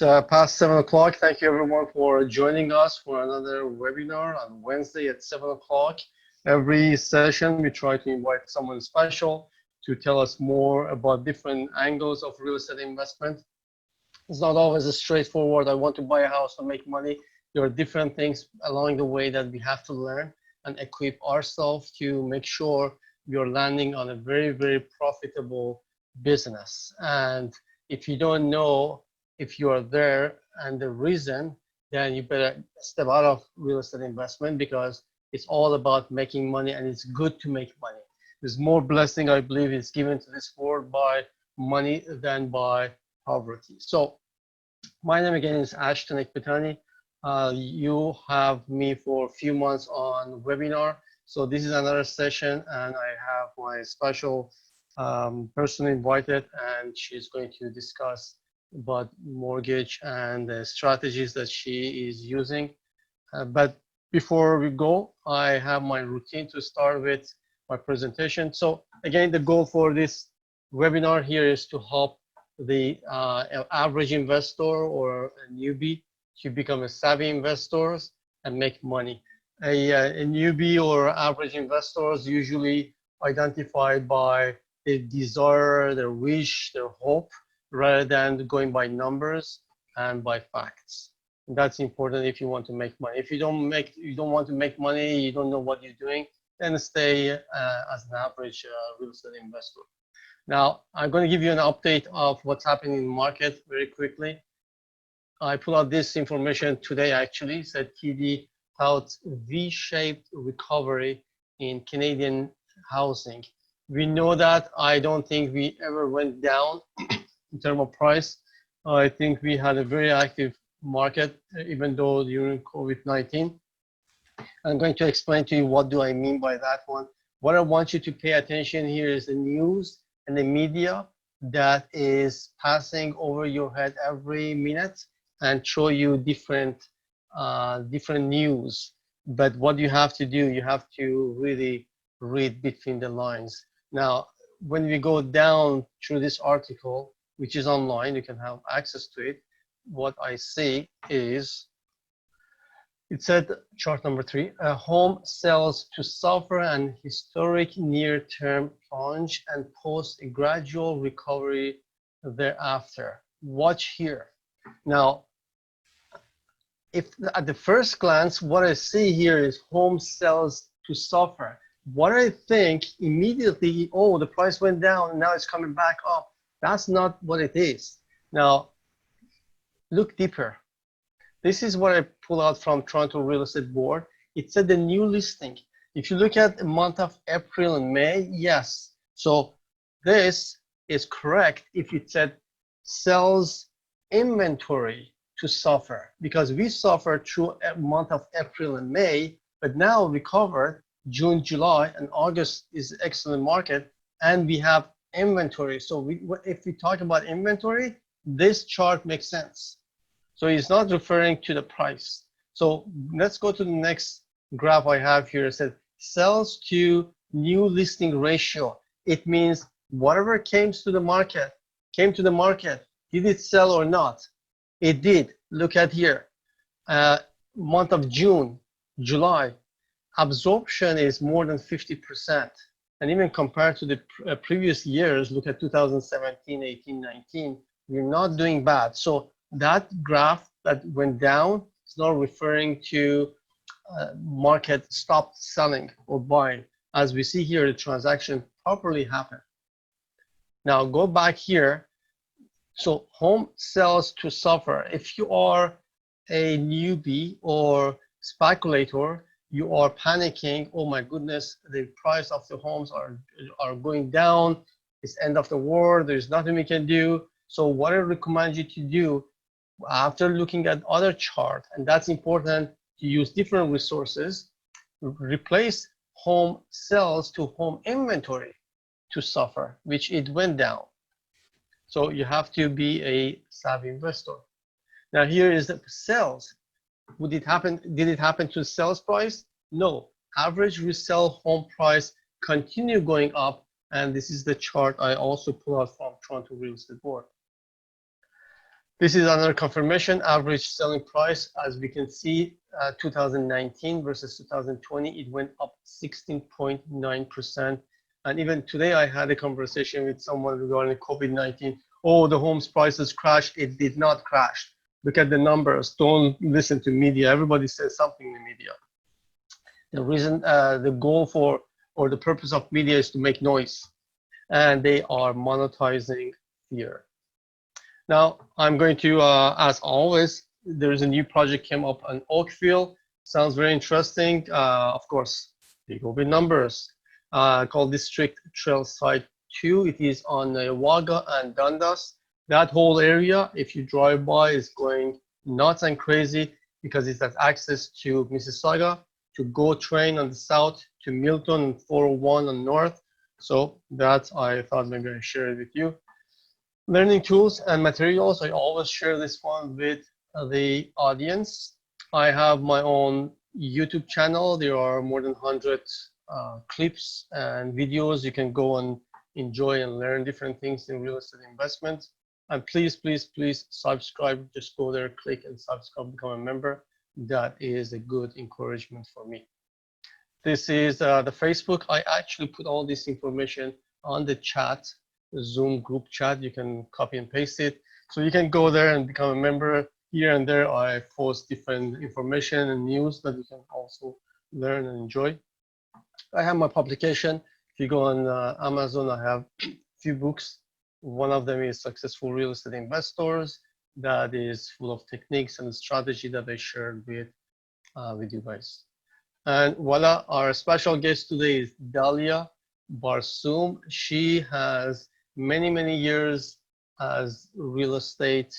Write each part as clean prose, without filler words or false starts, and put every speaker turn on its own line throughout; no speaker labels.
Past 7 o'clock. Thank you everyone for joining us for another webinar on Wednesday at 7 o'clock. Every session, we try to invite someone special to tell us more about different angles of real estate investment. It's not always a straightforward, I want to buy a house to make money. There are different things along the way that we have to learn and equip ourselves to make sure we are landing on a very, very profitable business. And if you don't know if you are there and the reason, then you better step out of real estate investment, because it's all about making money and it's good to make money. There's more blessing, I believe, is given to this world by money than by poverty. So my name again is Ashton Ekbatani. You have me for a few months on webinar. So this is another session and I have my special person invited, and she's going to discuss about mortgage and the strategies that she is using. But before we go, I have my routine to start with my presentation. So again, the goal for this webinar here is to help the average investor or a newbie to become a savvy investor and make money. A newbie or average investors usually identified by their desire, their wish, their hope, rather than going by numbers and by facts. And that's important if you want to make money. If you don't want to make money, you don't know what you're doing, then stay as an average real estate investor. Now, I'm going to give you an update of what's happening in the market very quickly. I pulled out this information today, actually. It said TD touts V-shaped recovery in Canadian housing. We know that. I don't think we ever went down in terms of price. I think we had a very active market, even though during COVID-19. I'm going to explain to you what do I mean by that one. What I want you to pay attention here is the news and the media that is passing over your head every minute and show you different news. But what you have to do, you have to really read between the lines. Now, when we go down through this article, which is online, you can have access to it. What I see is, it said, chart number 3, home sells to suffer an historic near-term plunge and post a gradual recovery thereafter. Watch here. Now, if at the first glance, what I see here is home sells to suffer. What I think immediately, oh, the price went down and now it's coming back up. That's not what it is. Now, look deeper. This is what I pull out from Toronto Real Estate Board. It said the new listing. If you look at the month of April and May, yes. So this is correct if it said sells inventory to suffer, because we suffered through a month of April and May, but now recovered June, July, and August is excellent market, and we have inventory. So if we talk about inventory, this chart makes sense. So it's not referring to the price. So let's go to the next graph I have here. It says sales to new listing ratio. It means whatever came to the market, did it sell or not? It did. Look at here. Month of June, July, absorption is more than 50%. And even compared to the previous years, look at 2017, 18, 19, we're not doing bad. So that graph that went down is not referring to market stopped selling or buying. As we see here, the transaction properly happened. Now go back here. So home sells to suffer. If you are a newbie or speculator, you are panicking, oh my goodness, the price of the homes are going down, it's end of the world, there's nothing we can do. So what I recommend you to do, after looking at other chart, and that's important to use different resources, replace home sales to home inventory to suffer, which it went down. So you have to be a savvy investor. Now here is the sales. Did it happen to sales price? No. Average resale home price continue going up, and this is the chart I also pull out from Toronto Real Estate Board. This is another confirmation. Average selling price, as we can see, 2019 versus 2020, it went up 16.9%. And even today, I had a conversation with someone regarding COVID-19. Oh, the homes prices crashed. It did not crash. Look at the numbers. Don't listen to media. Everybody says something in the media. The reason, the goal for, or the purpose of media is to make noise, and they are monetizing fear. Now, I'm going to, as always, there's a new project came up on Oakville. Sounds very interesting. Of course, they go with numbers. Called District Trail Site 2. It is on Wagga and Dundas. That whole area, if you drive by, is going nuts and crazy because it has access to Mississauga, to GO train on the south, to Milton and 401 on north. So that I thought maybe I share it with you. Learning tools and materials. I always share this one with the audience. I have my own YouTube channel. There are more than 100 clips and videos. You can go and enjoy and learn different things in real estate investment. And please, please, please subscribe. Just go there, click and subscribe, become a member. That is a good encouragement for me. This is the Facebook. I actually put all this information on the chat, the Zoom group chat. You can copy and paste it. So you can go there and become a member. Here and there, I post different information and news that you can also learn and enjoy. I have my publication. If you go on Amazon, I have a few books. One of them is Successful Real Estate Investors. That is full of techniques and strategy that I shared with you guys. And voila, our special guest today is Dalia Barsoum. She has many, many years as real estate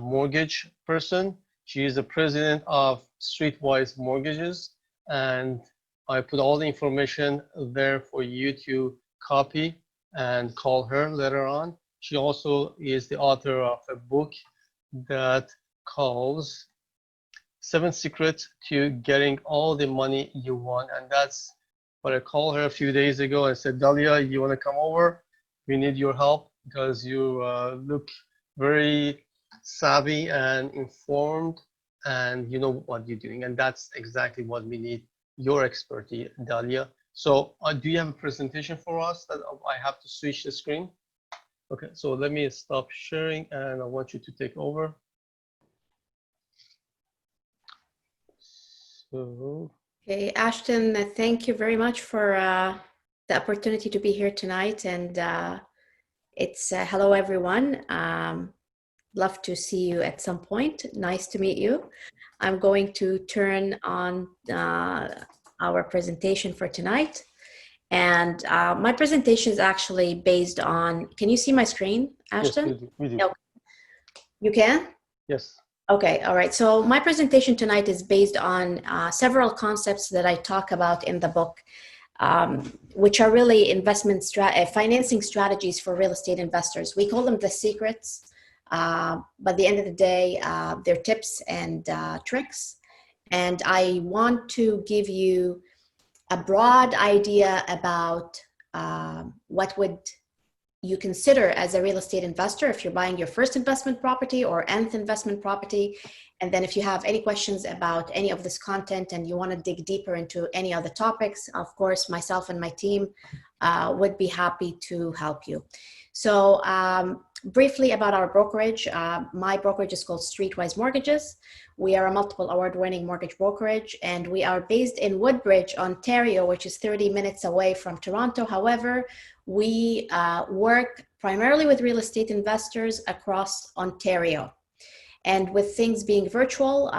mortgage person. She is the president of Streetwise Mortgages, and I put all the information there for you to copy and call her later on. She also is the author of a book that calls 7 Secrets to Getting All the Money You Want. And that's what I called her a few days ago. I said, Dalia, you want to come over? We need your help because you look very savvy and informed and you know what you're doing. And that's exactly what we need, your expertise, Dalia. So do you have a presentation for us that I have to switch the screen? Okay, so let me stop sharing and I want you to take over. So.
Okay, Ashton, thank you very much for the opportunity to be here tonight. And it's hello, everyone. Love to see you at some point. Nice to meet you. I'm going to turn on our presentation for tonight. And my presentation is actually based on, can you see my screen, Ashton?
Yes, we do.
Okay. You can?
Yes.
Okay, all right. So my presentation tonight is based on several concepts that I talk about in the book, which are really financing strategies for real estate investors. We call them the secrets, but at the end of the day, they're tips and tricks. And I want to give you a broad idea about what would you consider as a real estate investor if you're buying your first investment property or nth investment property. And then if you have any questions about any of this content and you want to dig deeper into any other topics, of course, myself and my team would be happy to help you. So briefly about our brokerage, my brokerage is called Streetwise Mortgages. We are a multiple award-winning mortgage brokerage, and we are based in Woodbridge, Ontario, which is 30 minutes away from Toronto. However, we work primarily with real estate investors across Ontario. And with things being virtual,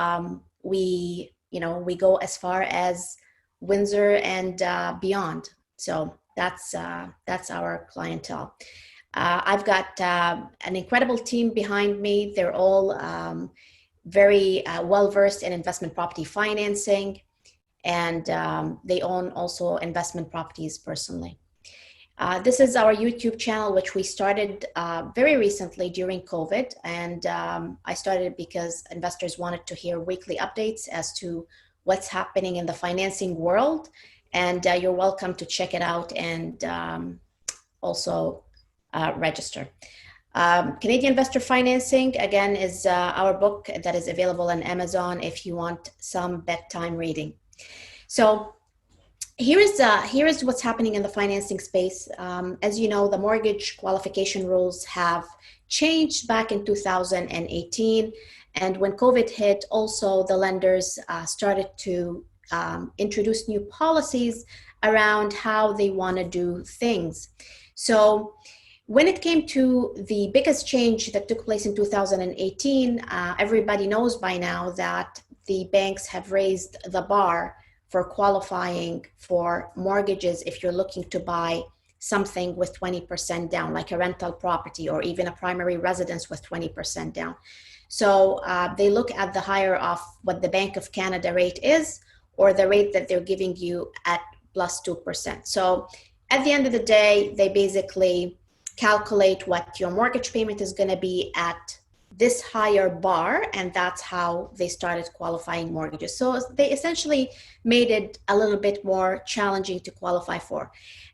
we go as far as Windsor and beyond. So that's our clientele. I've got an incredible team behind me. They're all very well-versed in investment property financing, and they own also investment properties personally. This is our YouTube channel, which we started very recently during COVID. And I started it because investors wanted to hear weekly updates as to what's happening in the financing world. And you're welcome to check it out and also register. Canadian Investor Financing, again, is our book that is available on Amazon if you want some bedtime reading. So here is what's happening in the financing space. As you know, the mortgage qualification rules have changed back in 2018. And when COVID hit, also the lenders started to introduce new policies around how they want to do things. So when it came to the biggest change that took place in 2018, everybody knows by now that the banks have raised the bar for qualifying for mortgages if you're looking to buy something with 20% down, like a rental property or even a primary residence with 20% down. So they look at the higher of what the Bank of Canada rate is, or the rate that they're giving you at plus 2%. So at the end of the day, they basically calculate what your mortgage payment is going to be at this higher bar, and that's how they started qualifying mortgages. So they essentially made it a little bit more challenging to qualify for.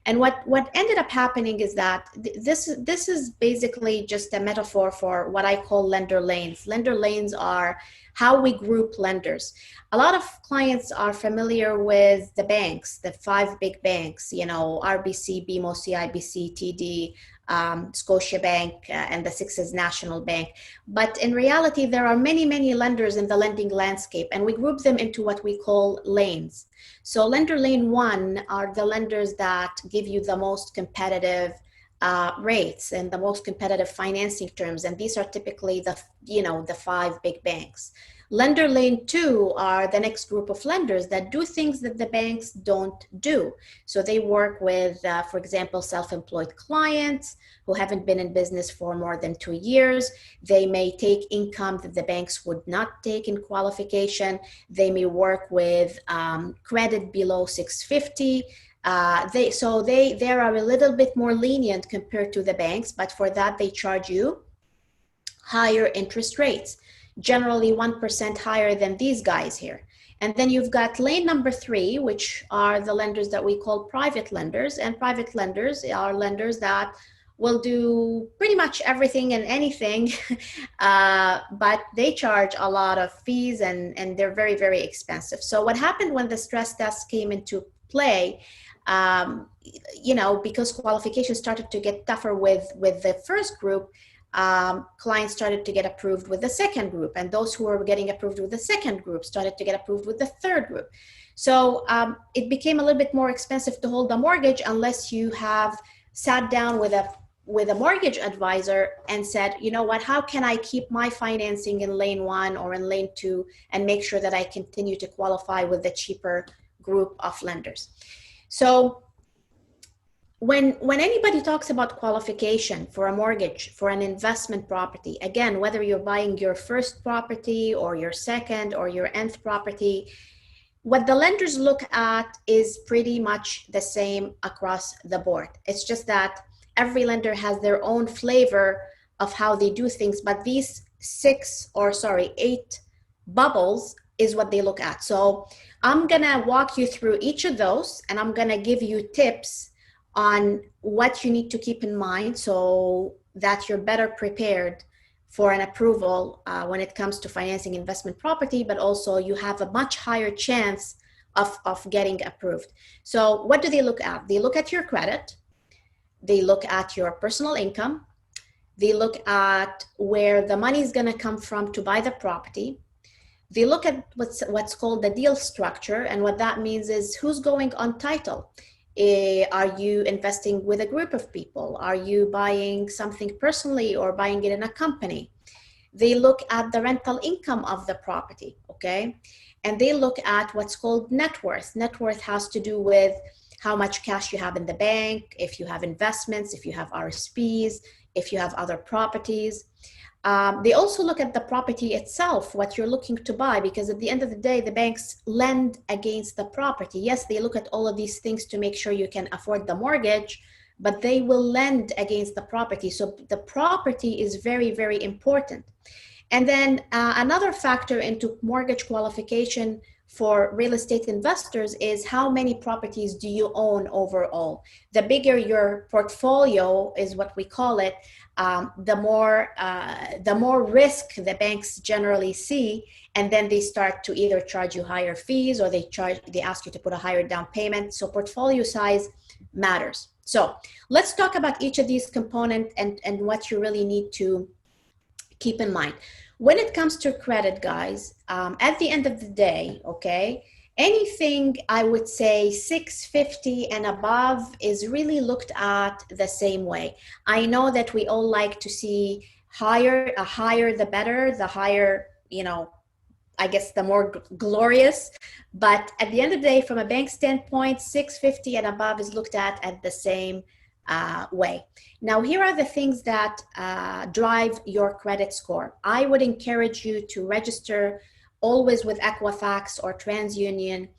And what ended up happening is that this is basically just a metaphor for what I call lender lanes. Lender lanes are how we group lenders. A lot of clients are familiar with the banks, the 5 big banks, you know, RBC, BMO, CIBC, TD, Scotiabank, and the 6 is National Bank. But in reality, there are many, many lenders in the lending landscape, and we group them into what we call lanes. So lender lane 1 are the lenders that give you the most competitive rates and the most competitive financing terms. And these are typically the 5 big banks. Lender lane 2 are the next group of lenders that do things that the banks don't do. So they work with, for example, self-employed clients who haven't been in business for more than 2 years. They may take income that the banks would not take in qualification. They may work with credit below 650. They are a little bit more lenient compared to the banks, but for that they charge you higher interest rates, generally 1% higher than these guys here. And then you've got lane number 3, which are the lenders that we call private lenders. And private lenders are lenders that will do pretty much everything and anything, but they charge a lot of fees and they're very, very expensive. So what happened when the stress test came into play, because qualifications started to get tougher with the first group, clients started to get approved with the second group, and those who were getting approved with the second group started to get approved with the third group. So it became a little bit more expensive to hold a mortgage unless you have sat down with a mortgage advisor and said, you know what, how can I keep my financing in lane 1 or in lane 2 and make sure that I continue to qualify with the cheaper group of lenders. So when anybody talks about qualification for a mortgage, for an investment property, again, whether you're buying your first property or your second or your nth property, what the lenders look at is pretty much the same across the board. It's just that every lender has their own flavor of how they do things, but these 8 bubbles is what they look at. So I'm gonna walk you through each of those, and I'm gonna give you tips on what you need to keep in mind so that you're better prepared for an approval when it comes to financing investment property, but also you have a much higher chance of getting approved. So what do they look at? They look at your credit, they look at your personal income, they look at where the money is gonna come from to buy the property. They look at what's called the deal structure, and what that means is who's going on title. Are you investing with a group of people? Are you buying something personally or buying it in a company? They look at the rental income of the property, okay? And they look at what's called net worth. Net worth has to do with how much cash you have in the bank, if you have investments, if you have RSPs, if you have other properties. They also look at the property itself, what you're looking to buy, because at the end of the day, the banks lend against the property. Yes, they look at all of these things to make sure you can afford the mortgage, but they will lend against the property. So the property is very, very important. And then another factor into mortgage qualification for real estate investors is how many properties do you own overall. The bigger your portfolio is, what we call it, the more risk the banks generally see, and then they start to either charge you higher fees or they ask you to put a higher down payment. So portfolio size matters. So let's talk about each of these components and what you really need to keep in mind. When it comes to credit, guys, at the end of the day, okay, anything I would say 650 and above is really looked at the same way. I know that we all like to see higher the better, the higher, you know, I guess the more glorious, but at the end of the day, from a bank standpoint, 650 and above is looked at the same way. Now, here are the things that drive your credit score. I would encourage you to register always with Equifax or TransUnion,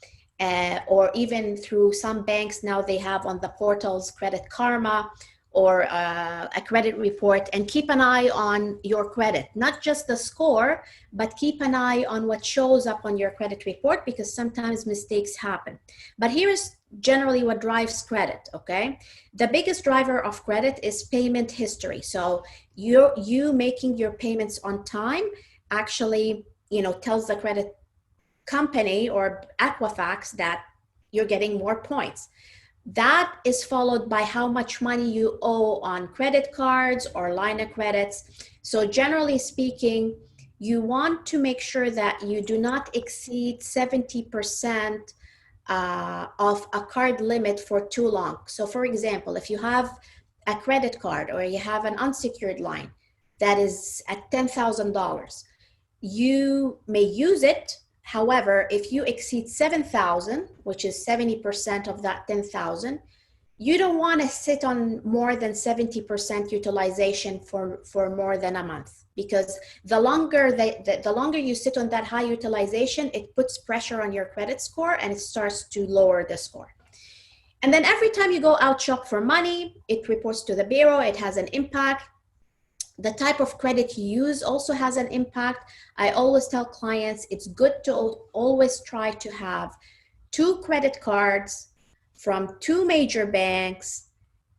or even through some banks now they have on the portals Credit Karma or a credit report, and keep an eye on your credit, not just the score, but keep an eye on what shows up on your credit report, because sometimes mistakes happen. But here is generally what drives credit, okay? The biggest driver of credit is payment history. So you making your payments on time actually, you know, tells the credit company or Equifax that you're getting more points. That is followed by how much money you owe on credit cards or line of credits. So generally speaking, you want to make sure that you do not exceed 70% of a card limit for too long. So for example, if you have a credit card or you have an unsecured line that is at $10,000, you may use it. However, if you exceed 7,000, which is 70% of that 10,000, you don't want to sit on more than 70% utilization for more than a month, because the longer you sit on that high utilization, it puts pressure on your credit score and it starts to lower the score. And then every time you go out shop for money, it reports to the bureau, it has an impact. The type of credit you use also has an impact. I always tell clients it's good to always try to have 2 credit cards from 2 major banks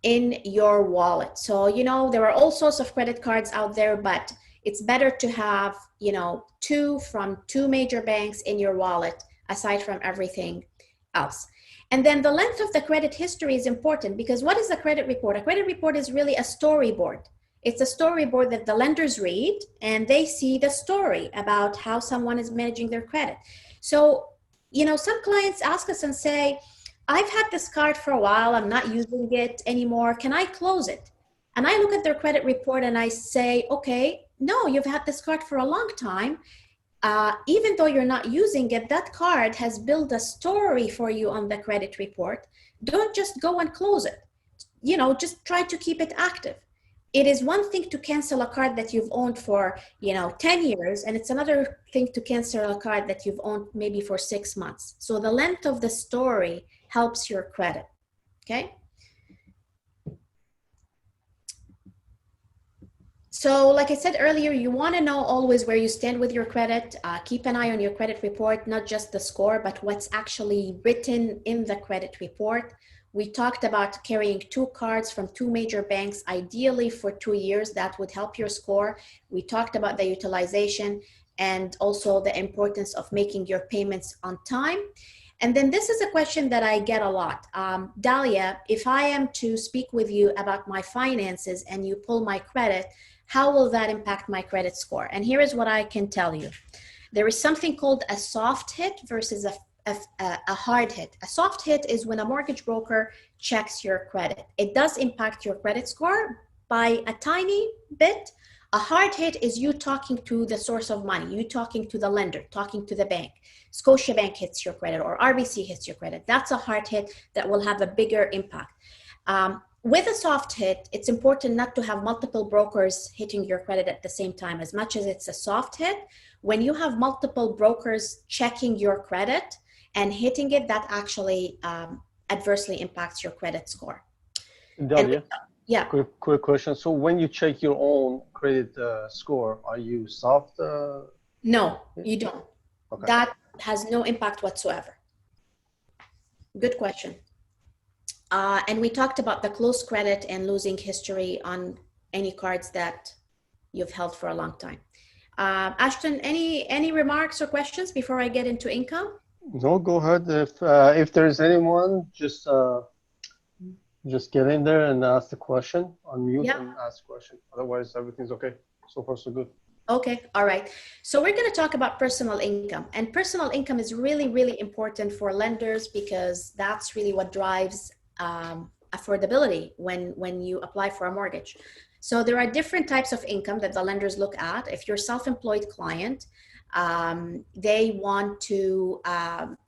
in your wallet. So, you know, there are all sorts of credit cards out there, but it's better to have, you know, 2 from 2 major banks in your wallet, aside from everything else. And then the length of the credit history is important, because what is a credit report? A credit report is really a storyboard. It's a storyboard that the lenders read and they see the story about how someone is managing their credit. So, you know, some clients ask us and say, I've had this card for a while, I'm not using it anymore, can I close it? And I look at their credit report and I say, okay, no, you've had this card for a long time. Even though you're not using it, that card has built a story for you on the credit report. Don't just go and close it. You know, just try to keep it active. It is one thing to cancel a card that you've owned for, you know, 10 years, and it's another thing to cancel a card that you've owned maybe for 6 months. So the length of the story helps your credit, okay? So like I said earlier, you want to know always where you stand with your credit. Keep an eye on your credit report, not just the score, but what's actually written in the credit report. We talked about carrying 2 cards from 2 major banks, ideally for 2 years. That would help your score. We talked about the utilization and also the importance of making your payments on time. And then this is a question that I get a lot. Dalia, if I am to speak with you about my finances and you pull my credit, how will that impact my credit score? And here is what I can tell you. There is something called a soft hit versus a hard hit. A soft hit is when a mortgage broker checks your credit. It does impact your credit score by a tiny bit. A hard hit is you talking to the source of money, you talking to the lender, talking to the bank. Scotiabank hits your credit or RBC hits your credit. That's a hard hit that will have a bigger impact. With a soft hit, it's important not to have multiple brokers hitting your credit at the same time. As much as it's a soft hit, when you have multiple brokers checking your credit and hitting it, that actually adversely impacts your credit score.
Dalia,
Yeah.
Quick question. So when you check your own credit score, are you soft?
No,
Yeah?
you don't.
Okay.
That has no impact whatsoever. Good question. And we talked about the close credit and losing history on any cards that you've held for a long time. Ashton, any remarks or questions before I get into income?
No, go ahead. If there's anyone, just get in there and ask the question, unmute
Yeah.
and ask the question. Otherwise, everything's okay. So far, so good.
Okay, all right. So we're going to talk about personal income. And personal income is really, really important for lenders because that's really what drives affordability when you apply for a mortgage. So there are different types of income that the lenders look at. If you're a self-employed client, they want to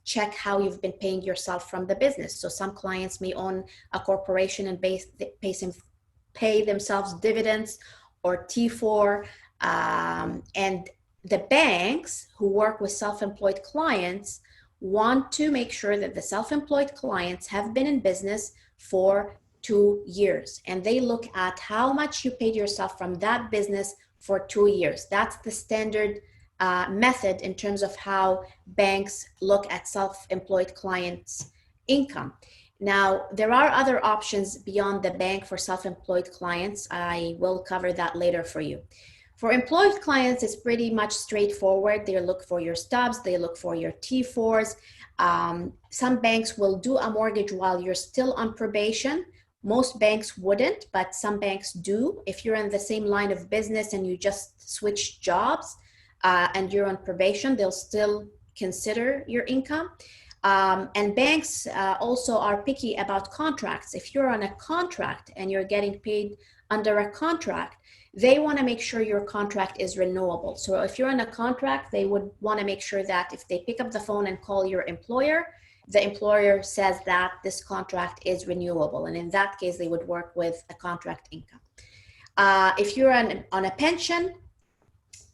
check how you've been paying yourself from the business. So some clients may own a corporation and pay themselves dividends or T4. And the banks who work with self-employed clients want to make sure that the self-employed clients have been in business for 2 years. And they look at how much you paid yourself from that business for 2 years. That's the standard method in terms of how banks look at self-employed clients' income. Now, there are other options beyond the bank for self-employed clients. I will cover that later for you. For employed clients, it's pretty much straightforward. They look for your stubs, they look for your T4s. Some banks will do a mortgage while you're still on probation. Most banks wouldn't, but some banks do. If you're in the same line of business and you just switch jobs and you're on probation, they'll still consider your income. And banks also are picky about contracts. If you're on a contract and you're getting paid under a contract, they want to make sure your contract is renewable. So if you're in a contract, they would want to make sure that if they pick up the phone and call your employer, the employer says that this contract is renewable. And in that case, they would work with a contract income. If you're on a pension,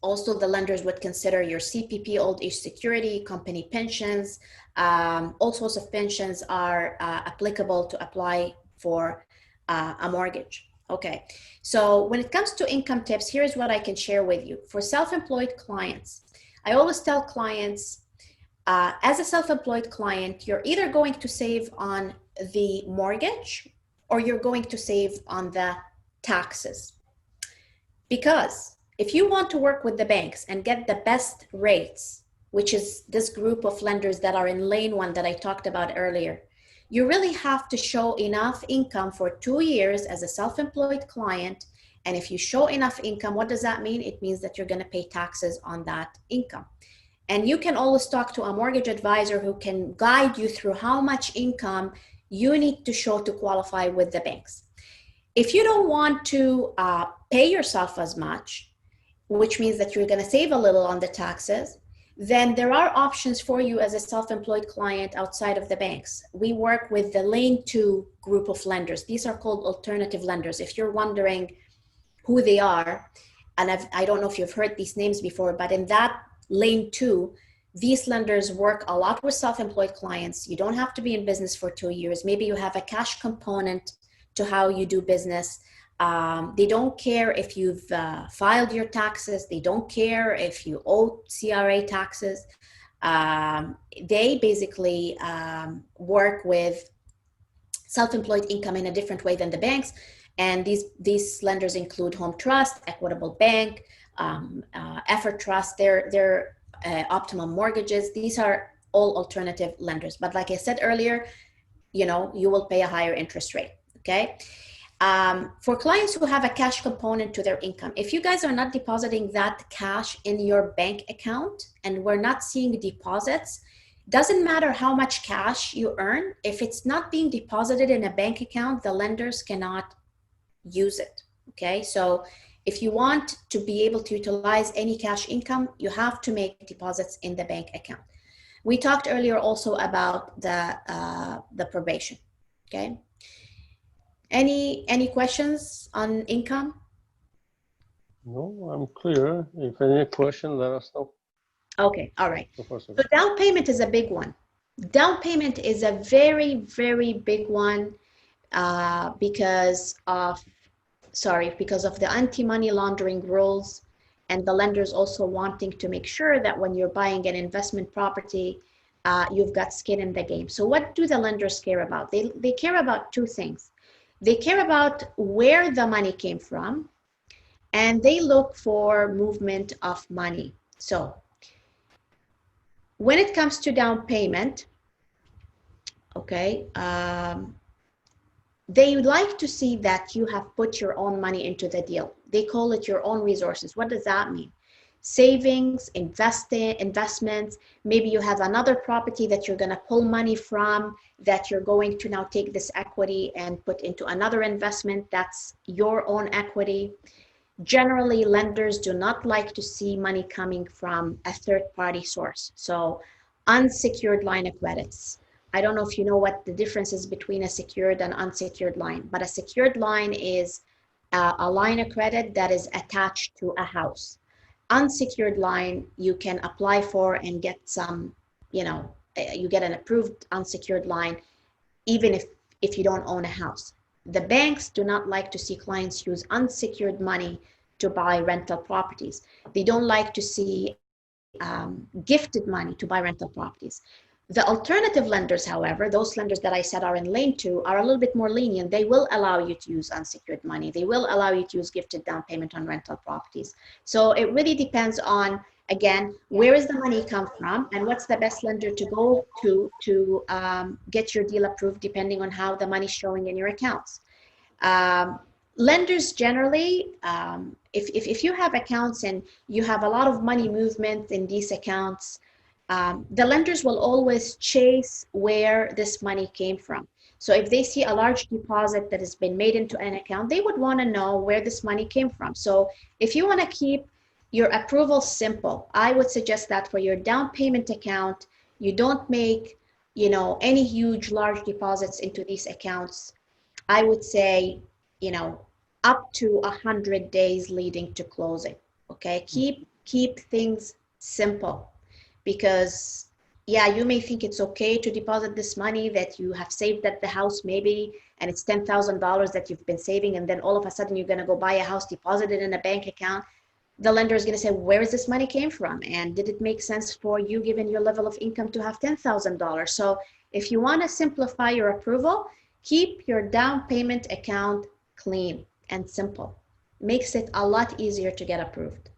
also the lenders would consider your CPP, old age security, company pensions. All sorts of pensions are applicable to apply for a mortgage. Okay, so when it comes to income tips, here's what I can share with you. For self-employed clients, I always tell clients, as a self-employed client, you're either going to save on the mortgage or you're going to save on the taxes. Because if you want to work with the banks and get the best rates, which is this group of lenders that are in lane one that I talked about earlier, you really have to show enough income for 2 years as a self-employed client. And if you show enough income, what does that mean? It means that you're going to pay taxes on that income. And you can always talk to a mortgage advisor who can guide you through how much income you need to show to qualify with the banks. If you don't want to pay yourself as much, which means that you're going to save a little on the taxes, then there are options for you as a self-employed client outside of the banks. We work with the Lane 2 group of lenders. These are called alternative lenders. If you're wondering who they are, and I don't know if you've heard these names before, but in that Lane 2, these lenders work a lot with self-employed clients. You don't have to be in business for 2 years. Maybe you have a cash component to how you do business. They don't care if you've filed your taxes. They don't care if you owe CRA taxes. They basically work with self-employed income in a different way than the banks. And these lenders include Home Trust, Equitable Bank, Effort Trust, they're Optimum Mortgages. These are all alternative lenders. But like I said earlier, you will pay a higher interest rate, okay? For clients who have a cash component to their income, if you guys are not depositing that cash in your bank account and we're not seeing deposits, doesn't matter how much cash you earn. If it's not being deposited in a bank account, the lenders cannot use it, okay? So if you want to be able to utilize any cash income, you have to make deposits in the bank account. We talked earlier also about the probation, okay? Any questions on income?
No, I'm clear. If any question, let us know.
Okay, all right.
So far, so
So
good.
down payment is a big one. Down payment is a very, very big one. because of the anti-money laundering rules, and the lenders also wanting to make sure that when you're buying an investment property, you've got skin in the game. So what do the lenders care about? They care about two things. They care about where the money came from, and they look for movement of money. So when it comes to down payment, okay, they like to see that you have put your own money into the deal. They call it your own resources. What does that mean? Savings, investments. Maybe you have another property that you're going to pull money from, that you're going to now take this equity and put into another investment that's your own equity. Generally, lenders do not like to see money coming from a third-party source. So unsecured line of credits. I don't know if you know what the difference is between a secured and unsecured line, but a secured line is a line of credit that is attached to a house. Unsecured line, you can apply for and get some, you get an approved unsecured line, even if you don't own a house. The banks do not like to see clients use unsecured money to buy rental properties. They don't like to see gifted money to buy rental properties. The alternative lenders, however, those lenders that I said are in lane 2, are a little bit more lenient. They will allow you to use unsecured money. They will allow you to use gifted down payment on rental properties. So it really depends on, again, where is the money come from and what's the best lender to go to get your deal approved, depending on how the money's showing in your accounts. Lenders generally, if you have accounts and you have a lot of money movement in these accounts, the lenders will always chase where this money came from. So if they see a large deposit that has been made into an account, they would want to know where this money came from. So if you want to keep your approval simple, I would suggest that for your down payment account, you don't make, any huge large deposits into these accounts. I would say, up to 100 days leading to closing. Okay, keep things simple. Because you may think it's okay to deposit this money that you have saved at the house maybe, and it's $10,000 that you've been saving, and then all of a sudden you're going to go buy a house, deposit it in a bank account. The lender is going to say, where is this money came from? And did it make sense for you, given your level of income, to have $10,000? So if you want to simplify your approval, keep your down payment account clean and simple. Makes it a lot easier to get approved.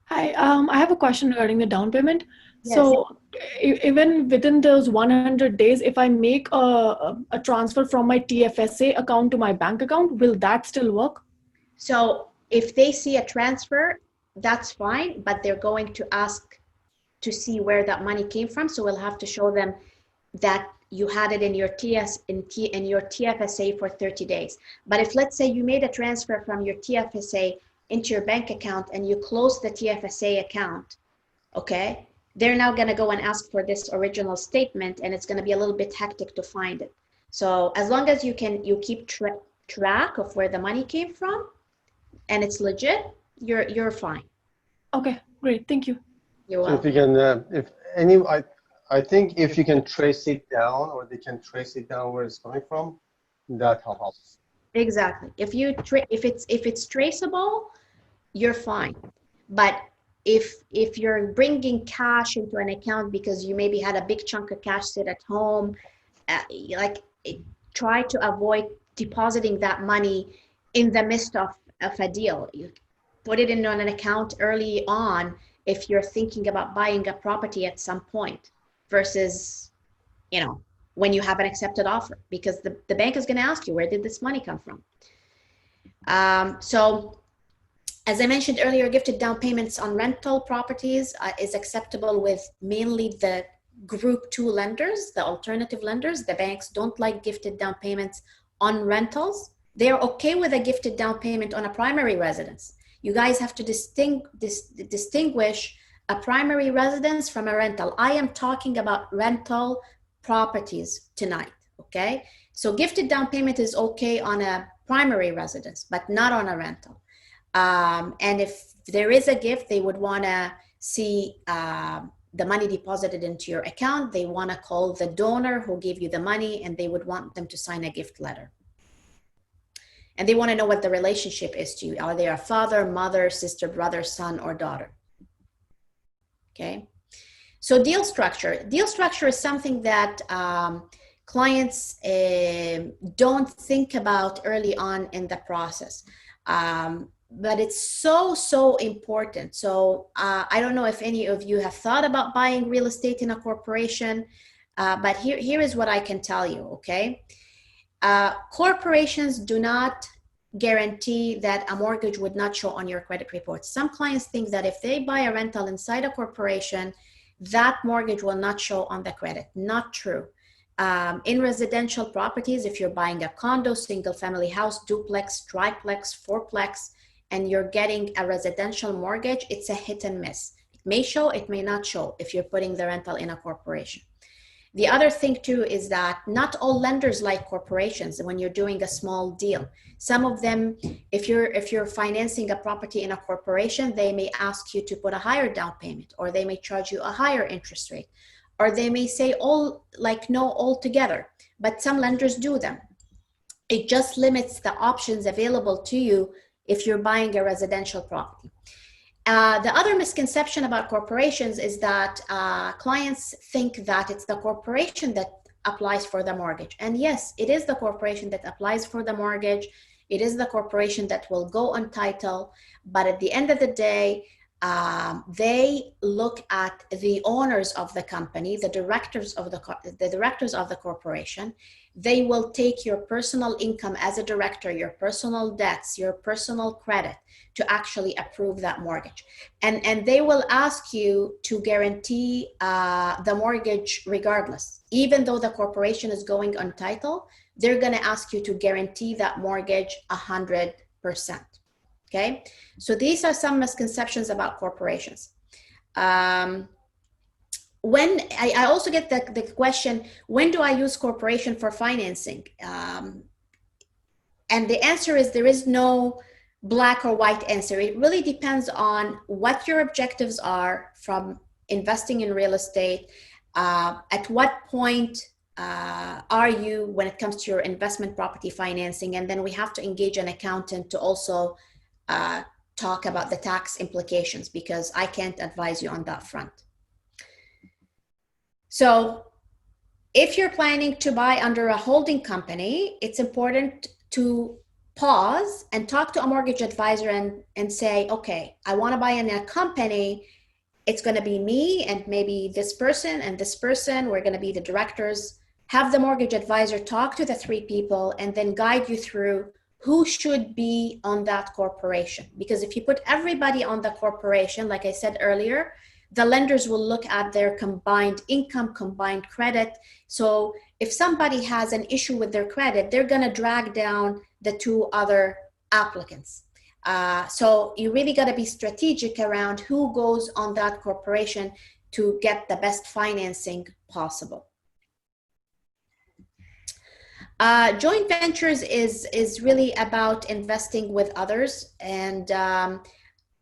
Hi, I have a question regarding the down payment.
Yes.
So even within those 100 days, if I make a transfer from my TFSA account to my bank account, will that still work?
So if they see a transfer, that's fine, but they're going to ask to see where that money came from. So we'll have to show them that you had it in your TFSA for 30 days. But if, let's say, you made a transfer from your TFSA into your bank account and you close the TFSA account, okay, they're now going to go and ask for this original statement, and it's going to be a little bit hectic to find it. So as long as you keep track of where the money came from and it's legit, you're fine.
Okay, great, thank you.
You're
So
welcome.
if I think if you can trace it down, or they can trace it down where it's coming from, that helps.
Exactly. If it's traceable, you're fine. But if you're bringing cash into an account because you maybe had a big chunk of cash sit at home, try to avoid depositing that money in the midst of a deal. You put it in on an account early on if you're thinking about buying a property at some point, versus, when you have an accepted offer, because the bank is going to ask you, where did this money come from? So as I mentioned earlier, gifted down payments on rental properties is acceptable with mainly the group 2 lenders, the alternative lenders. The banks don't like gifted down payments on rentals. They're okay with a gifted down payment on a primary residence. You guys have to distinguish a primary residence from a rental. I am talking about rental properties tonight, okay? So gifted down payment is okay on a primary residence, but not on a rental. And if there is a gift, they would want to see the money deposited into your account. They want to call the donor who gave you the money, and they would want them to sign a gift letter. And they want to know what the relationship is to you. Are they a father, mother, sister, brother, son, or daughter? Okay. So deal structure. Deal structure is something that clients don't think about early on in the process. But it's so important. So I don't know if any of you have thought about buying real estate in a corporation, but here is what I can tell you, okay? Corporations do not guarantee that a mortgage would not show on your credit report. Some clients think that if they buy a rental inside a corporation, that mortgage will not show on the credit. Not true. In residential properties, if you're buying a condo, single family house, duplex, triplex, fourplex, and you're getting a residential mortgage, it's a hit and miss. It may show, it may not show if you're putting the rental in a corporation. The other thing too is that not all lenders like corporations when you're doing a small deal. Some of them, if you're financing a property in a corporation, they may ask you to put a higher down payment, or they may charge you a higher interest rate, or they may say no altogether, but some lenders do them. It just limits the options available to you if you're buying a residential property. The other misconception about corporations is that clients think that it's the corporation that applies for the mortgage. And yes, it is the corporation that applies for the mortgage. It is the corporation that will go on title. But at the end of the day, they look at the owners of the company, the directors of the corporation. They will take your personal income as a director, your personal debts, your personal credit to actually approve that mortgage. And they will ask you to guarantee the mortgage regardless. Even though the corporation is going on title, they're going to ask you to guarantee that mortgage 100%. Okay, so these are some misconceptions about corporations. When I also get the question, when do I use corporation for financing? And the answer is there is no black or white answer. It really depends on what your objectives are from investing in real estate. At what point are you when it comes to your investment property financing? And then we have to engage an accountant to also talk about the tax implications, because I can't advise you on that front. So if you're planning to buy under a holding company, it's important to pause and talk to a mortgage advisor and say, okay, I want to buy in a company. It's going to be me and maybe this person and this person. We're going to be the directors. Have the mortgage advisor talk to the three people and then guide you through who should be on that corporation. Because if you put everybody on the corporation, like I said earlier, the lenders will look at their combined income, combined credit. So if somebody has an issue with their credit, they're going to drag down the two other applicants. So you really got to be strategic around who goes on that corporation to get the best financing possible. Joint ventures is really about investing with others, and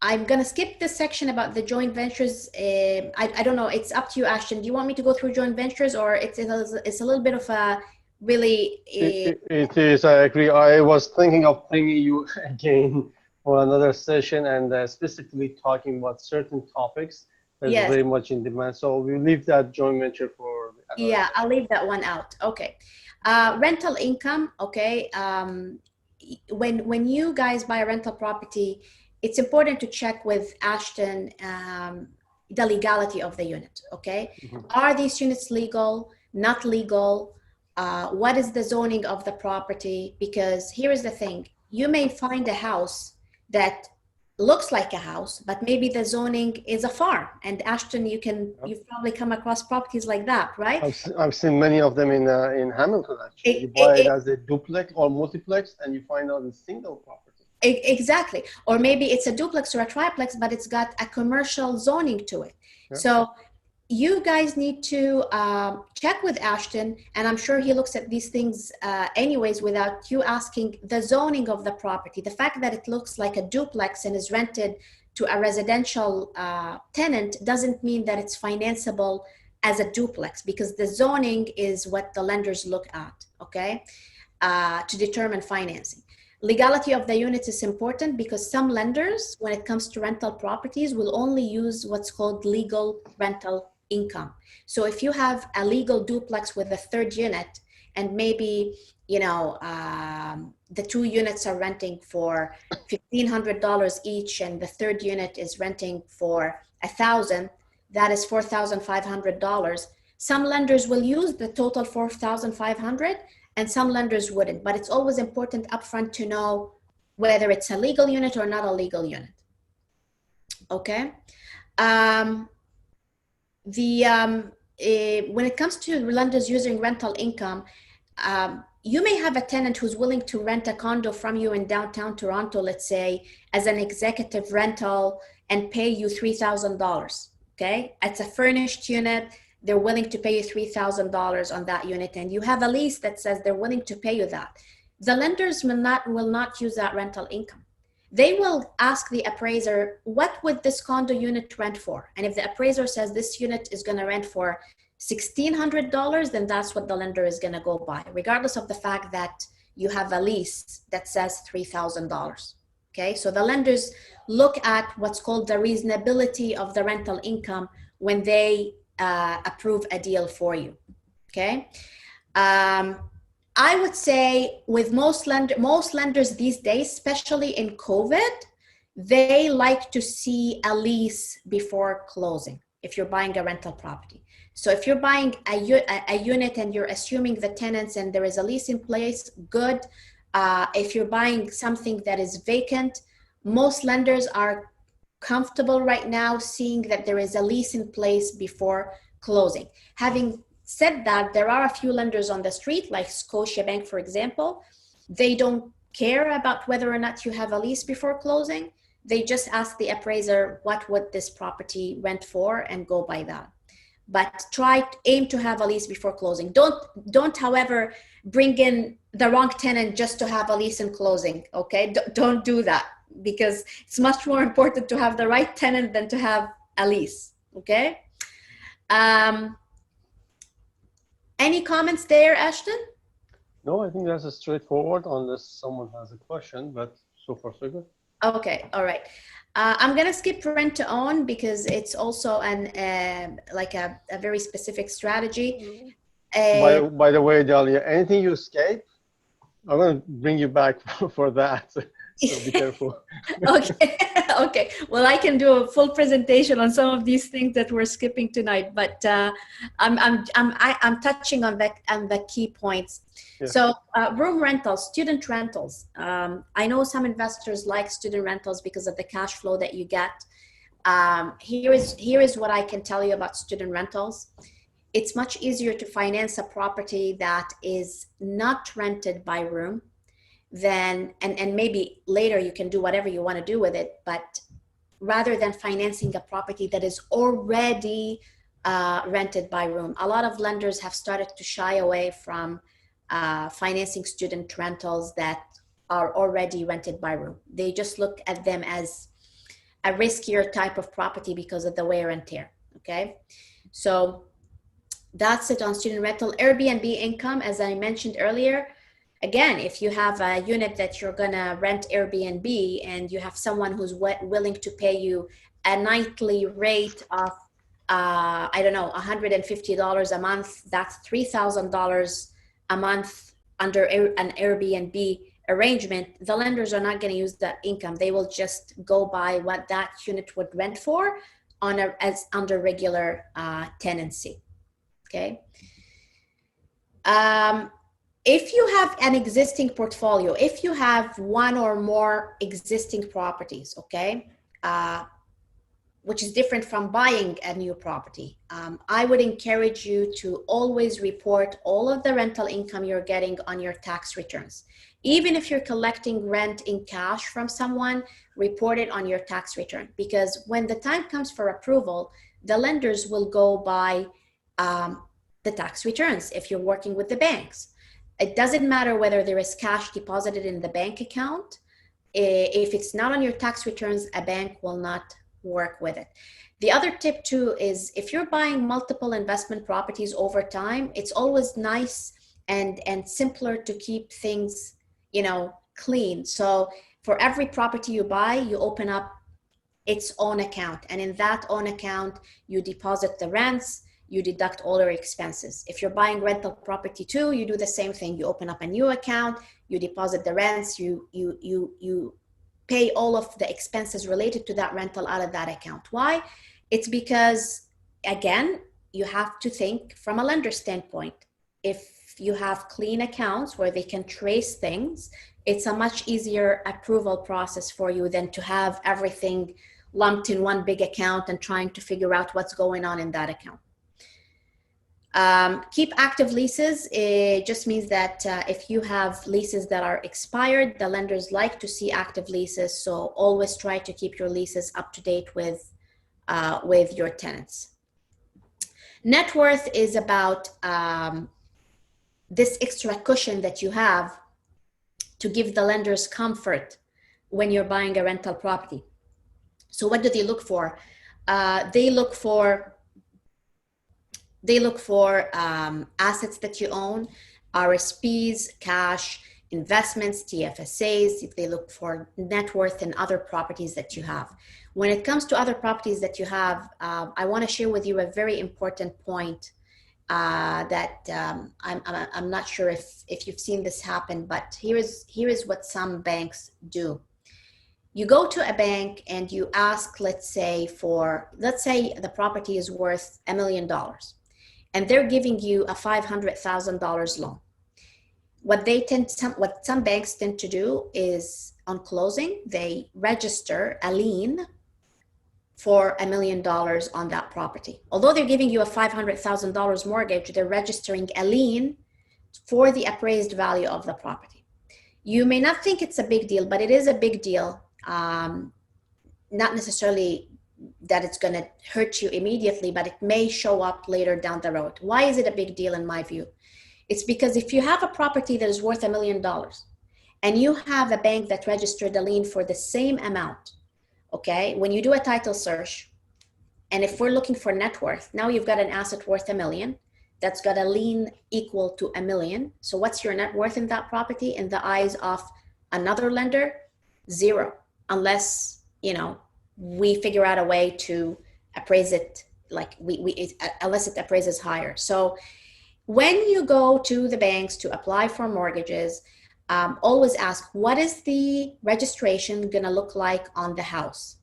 I'm going to skip this section about the joint ventures. I don't know, it's up to you, Ashton. Do you want me to go through joint ventures, or it's a little bit of a really...
It is, I agree. I was thinking of bringing you again for another session and specifically talking about certain topics that's
Yes.
very much in demand. So we'll leave that joint venture for another
Yeah,
session.
I'll leave that one out. Okay. Rental income, okay. When you guys buy a rental property, it's important to check with Ashton the legality of the unit, okay?
Mm-hmm.
Are these units legal, not legal? What is the zoning of the property? Because here is the thing, you may find a house that looks like a house, but maybe the zoning is a farm. And Ashton, you've probably come across properties like that, right?
I've seen many of them in Hamilton, actually. You buy it as a duplex or multiplex, and you find out it's single property.
Exactly. Or maybe it's a duplex or a triplex, but it's got a commercial zoning to it. Yeah. So you guys need to check with Ashton, and I'm sure he looks at these things anyways without you asking. The zoning of the property, the fact that it looks like a duplex and is rented to a residential tenant doesn't mean that it's financeable as a duplex, because the zoning is what the lenders look at, okay, to determine financing. Legality of the unit is important because some lenders, when it comes to rental properties, will only use what's called legal rental income. So if you have a legal duplex with a third unit, and maybe, you know, the two units are renting for $1,500 each, and the third unit is renting for $1,000, that is $4,500. Some lenders will use the total $4,500, and some lenders wouldn't. But it's always important upfront to know whether it's a legal unit or not a legal unit. Okay. When it comes to lenders using rental income, you may have a tenant who's willing to rent a condo from you in downtown Toronto, let's say, as an executive rental and pay you $3,000. Okay, it's a furnished unit. They're willing to pay you $3,000 on that unit, and you have a lease that says they're willing to pay you that. The lenders will not use that rental income. They will ask the appraiser, what would this condo unit rent for? And if the appraiser says this unit is going to rent for $1,600, then that's what the lender is going to go by, regardless of the fact that you have a lease that says $3,000. Okay, so the lenders look at what's called the reasonability of the rental income when they approve a deal for you. Okay, I would say with most lenders these days, especially in COVID, they like to see a lease before closing if you're buying a rental property. So if you're buying a unit and you're assuming the tenants and there is a lease in place, good. If you're buying something that is vacant, most lenders are comfortable right now seeing that there is a lease in place before closing. Having said that, there are a few lenders on the street, like Scotiabank, for example. They don't care about whether or not you have a lease before closing. They just ask the appraiser, what would this property rent for, and go by that. But aim to have a lease before closing. Don't, however, bring in the wrong tenant just to have a lease in closing, okay? Don't do that, because it's much more important to have the right tenant than to have a lease, okay? Any comments there, Ashton?
No, I think that's a straightforward, unless someone has a question, but so far so good.
Okay, all right. I'm gonna skip rent to own because it's also like a very specific strategy.
By the way, Dalia, anything you escape, I'm gonna bring you back for that. So be careful.
Okay. Okay. Well, I can do a full presentation on some of these things that we're skipping tonight, but I'm touching on the key points. Yeah. So room rentals, student rentals. I know some investors like student rentals because of the cash flow that you get. Here is what I can tell you about student rentals. It's much easier to finance a property that is not rented by room than, and maybe later you can do whatever you want to do with it, but rather than financing a property that is already rented by room. A lot of lenders have started to shy away from financing student rentals that are already rented by room. They just look at them as a riskier type of property because of the wear and tear, okay? So that's it on student rental. Airbnb income, as I mentioned earlier, again, if you have a unit that you're gonna rent Airbnb and you have someone who's willing to pay you a nightly rate of, I don't know, $150 a month, that's $3,000 a month under an Airbnb arrangement, the lenders are not gonna use that income. They will just go by what that unit would rent for as under regular tenancy, okay? If you have an existing portfolio, if you have one or more existing properties, okay, which is different from buying a new property, I would encourage you to always report all of the rental income you're getting on your tax returns. Even if you're collecting rent in cash from someone, report it on your tax return, because when the time comes for approval, the lenders will go by the tax returns if you're working with the banks. It doesn't matter whether there is cash deposited in the bank account If it's not on your tax returns, a bank will not work with it. The other tip too is if you're buying multiple investment properties over time, it's always nice and simpler to keep things, clean. So for every property you buy, you open up its own account, and in that own account you deposit the rents, you deduct all your expenses. If you're buying rental property too, you do the same thing. You open up a new account, you deposit the rents, you pay all of the expenses related to that rental out of that account. Why? It's because, again, you have to think from a lender standpoint. If you have clean accounts where they can trace things, it's a much easier approval process for you than to have everything lumped in one big account and trying to figure out what's going on in that account. Keep active leases. It just means that if you have leases that are expired, the lenders like to see active leases. So always try to keep your leases up to date with your tenants. Net worth is about this extra cushion that you have to give the lenders comfort when you're buying a rental property. So what do they look for? They look for assets that you own, RSPs, cash, investments, TFSAs. If they look for net worth and other properties that you have. When it comes to other properties that you have, I want to share with you a very important point that I'm not sure if you've seen this happen, but here is what some banks do. You go to a bank and you ask, let's say the property is worth $1 million. And they're giving you a $500,000 loan. What some banks tend to do is on closing, they register a lien for $1 million on that property. Although they're giving you a $500,000 mortgage, they're registering a lien for the appraised value of the property. You may not think it's a big deal, but it is a big deal. Not necessarily that it's going to hurt you immediately, but it may show up later down the road. Why is it a big deal in my view? It's because if you have a property that is worth $1 million and you have a bank that registered a lien for the same amount, okay, when you do a title search, and if we're looking for net worth, now you've got an asset worth $1 million that's got a lien equal to $1 million. So what's your net worth in that property in the eyes of another lender? Zero, unless, we figure out a way to appraise it, unless it appraises higher. So when you go to the banks to apply for mortgages, always ask, what is the registration going to look like on the house?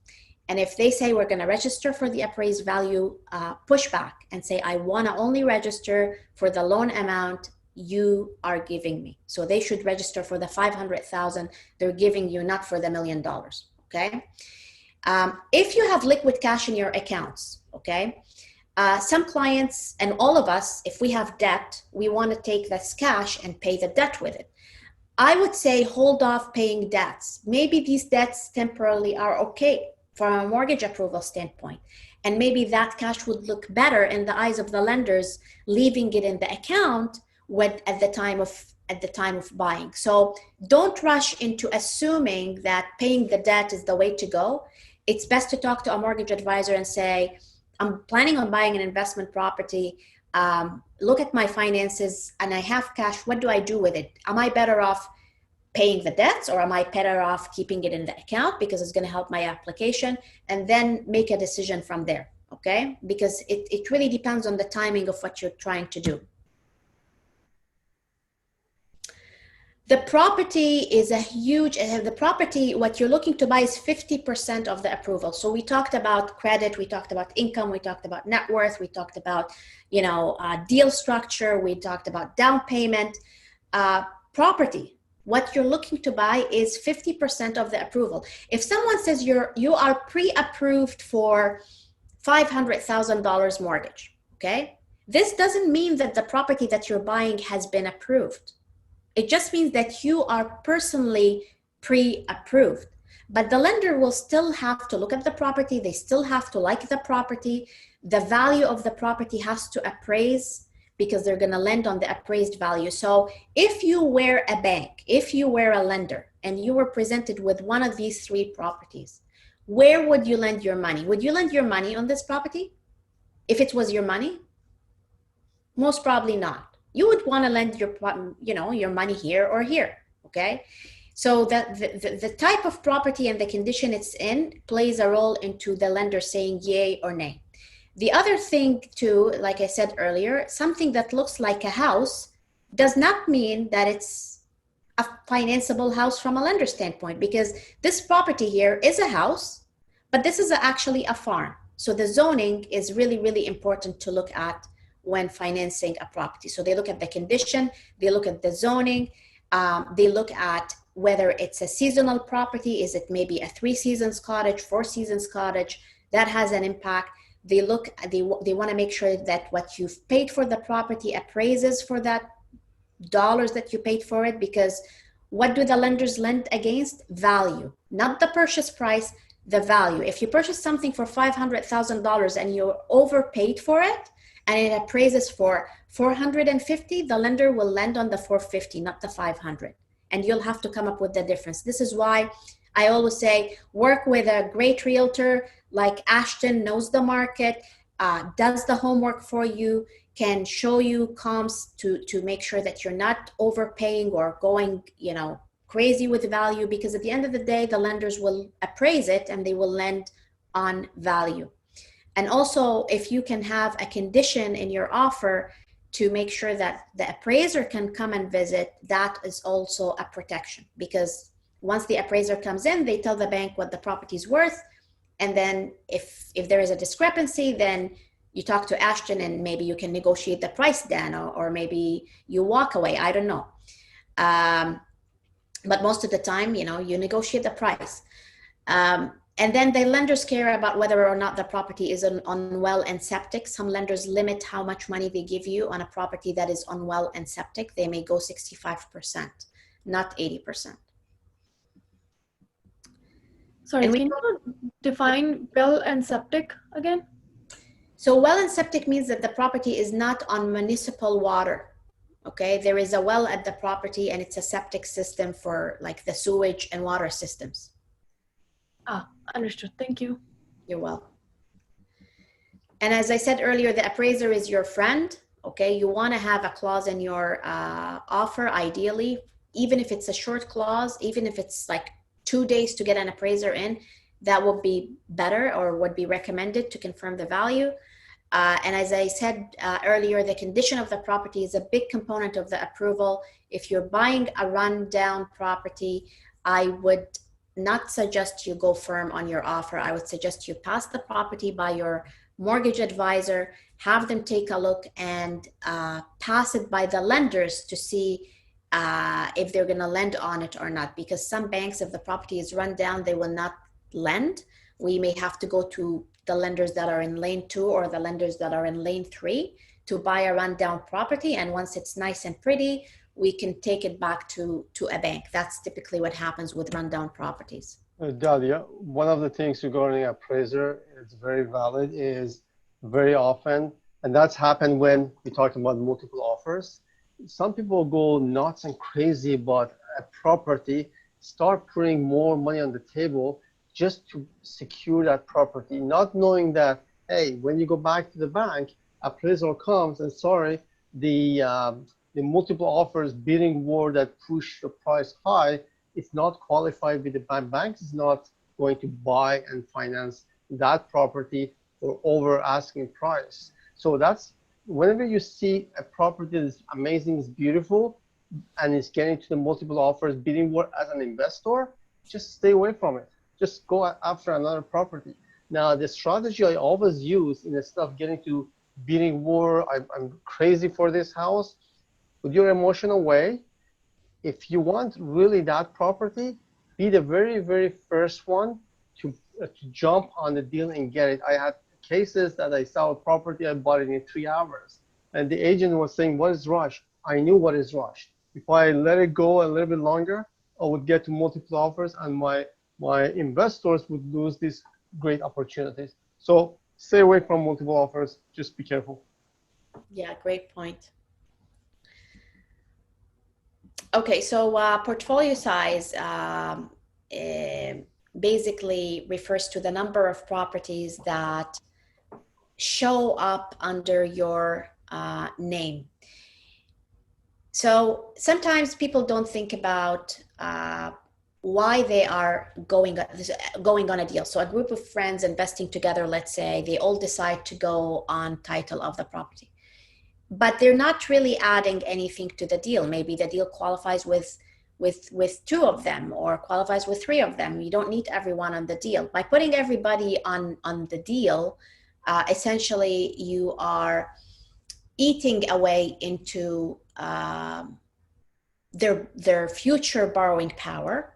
And if they say we're going to register for the appraised value, push back and say, I want to only register for the loan amount you are giving me. So they should register for the $500,000 they're giving you, not for the $1 million. Okay. If you have liquid cash in your accounts, okay, some clients and all of us, if we have debt, we want to take this cash and pay the debt with it. I would say hold off paying debts. Maybe these debts temporarily are okay from a mortgage approval standpoint. And maybe that cash would look better in the eyes of the lenders, leaving it in the account at the time of buying. So don't rush into assuming that paying the debt is the way to go. It's best to talk to a mortgage advisor and say, I'm planning on buying an investment property. Look at my finances and I have cash. What do I do with it? Am I better off paying the debts, or am I better off keeping it in the account because it's going to help my application? And then make a decision from there, okay? Because it really depends on the timing of what you're trying to do. The property is what you're looking to buy is 50% of the approval. So we talked about credit, we talked about income, we talked about net worth, we talked about, deal structure, we talked about down payment. Property, what you're looking to buy is 50% of the approval. If someone says you are pre-approved for $500,000 mortgage, okay? This doesn't mean that the property that you're buying has been approved. It just means that you are personally pre-approved, but the lender will still have to look at the property. They still have to like the property. The value of the property has to appraise because they're going to lend on the appraised value. So if you were a bank, if you were a lender, and you were presented with one of these three properties, where would you lend your money? Would you lend your money on this property if it was your money? Most probably not. You would want to lend your, your money here or here, okay? So that the type of property and the condition it's in plays a role into the lender saying yay or nay. The other thing too, like I said earlier, something that looks like a house does not mean that it's a financeable house from a lender standpoint, because this property here is a house, but this is actually a farm. So the zoning is really, really important to look at when financing a property. So they look at the condition, they look at the zoning, they look at whether it's a seasonal property. Is it maybe a 3 seasons cottage, 4 seasons cottage? That has an impact. They want to make sure that what you've paid for the property appraises for that dollars that you paid for it, because what do the lenders lend against? Value, not the purchase price, the value. If you purchase something for $500,000 and you overpaid for it and it appraises for 450, the lender will lend on the 450, not the 500. And you'll have to come up with the difference. This is why I always say, work with a great realtor like Ashton, knows the market, does the homework for you, can show you comps to make sure that you're not overpaying or going, crazy with value, because at the end of the day, the lenders will appraise it and they will lend on value. And also, if you can have a condition in your offer to make sure that the appraiser can come and visit, that is also a protection, because once the appraiser comes in, they tell the bank what the property is worth. And then if there is a discrepancy, then you talk to Ashton and maybe you can negotiate the price then, or maybe you walk away. I don't know. But most of the time, you negotiate the price. And then the lenders care about whether or not the property is on well and septic. Some lenders limit how much money they give you on a property that is on well and septic. They may go 65%, not 80%.
Sorry, can you define well and septic again?
So well and septic means that the property is not on municipal water. Okay, there is a well at the property and it's a septic system for like the sewage and water systems.
Understood. Thank you.
You're welcome. And as I said earlier, the appraiser is your friend. Okay, you want to have a clause in your offer, ideally, even if it's a short clause, even if it's like 2 days to get an appraiser in, that would be better or would be recommended to confirm the value. And as I said earlier, the condition of the property is a big component of the approval. If you're buying a rundown property, I would not suggest you go firm on your offer. I would suggest you pass the property by your mortgage advisor, have them take a look, and pass it by the lenders to see if they're going to lend on it or not. Because some banks, if the property is run down, they will not lend. We may have to go to the lenders that are in lane 2 or the lenders that are in lane 3 to buy a rundown property. And once it's nice and pretty, we can take it back to a bank. That's typically what happens with rundown properties.
Dalia, one of the things regarding appraiser, it's very valid, is very often, and that's happened when we talk about multiple offers. Some people go nuts and crazy about a property, start putting more money on the table just to secure that property, not knowing that, hey, when you go back to the bank, appraisal comes and sorry, the multiple offers bidding war that push the price high, it's not qualified with the bank. Banks is not going to buy and finance that property for over asking price. So that's whenever you see a property that's amazing, is beautiful, and it's getting to the multiple offers bidding war as an investor, just stay away from it. Just go after another property. Now, the strategy I always use instead of getting to bidding war, I'm crazy for this house, with your emotional way, if you want really that property, be the very, very first one to jump on the deal and get it. I had cases that I saw a property, I bought it in 3 hours. And the agent was saying, what is rush? I knew what is rush. If I let it go a little bit longer, I would get to multiple offers and my investors would lose these great opportunities. So stay away from multiple offers, just be careful.
Yeah, great point. Okay, so portfolio size basically refers to the number of properties that show up under your name. So sometimes people don't think about why they are going on a deal. So a group of friends investing together, let's say, they all decide to go on title of the property, but they're not really adding anything to the deal. Maybe the deal qualifies with two of them or qualifies with three of them. You don't need everyone on the deal. By putting everybody on the deal, essentially you are eating away into their future borrowing power.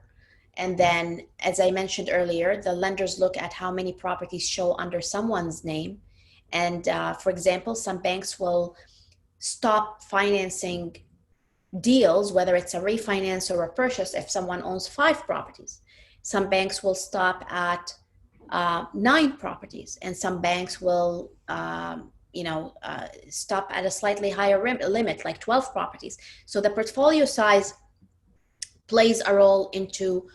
And then, as I mentioned earlier, the lenders look at how many properties show under someone's name. And for example, some banks will stop financing deals, whether it's a refinance or a purchase, if someone owns 5 properties. Some banks will stop at 9 properties, and some banks will stop at a slightly higher limit, like 12 properties. So the portfolio size plays a role into,